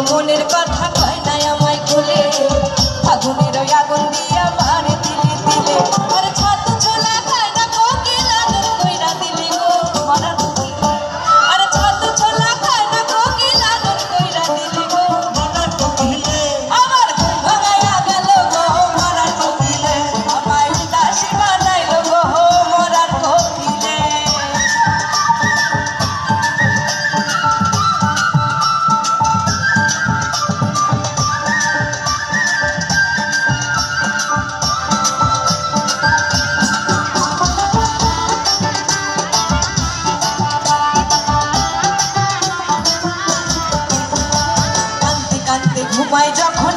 মনের কথা কয় নাই আমায় খুলে ফাগুনের আগুন দিয়া মারে দিলে দিলে আর ছাত ছোলা খায় না কোকিল আদর কইরা দিলে গো মরার কোকিলে আর ছাত ছোলা খায় না কোকিল আদর কইরা দিলে গো মরার কোকিলে আমার ঘুম ভাঙাইয়া গেল গো মরার কোকিলে আমায় দাসী বানাইল গো মরার কোকিলে। ঘুমাই যখন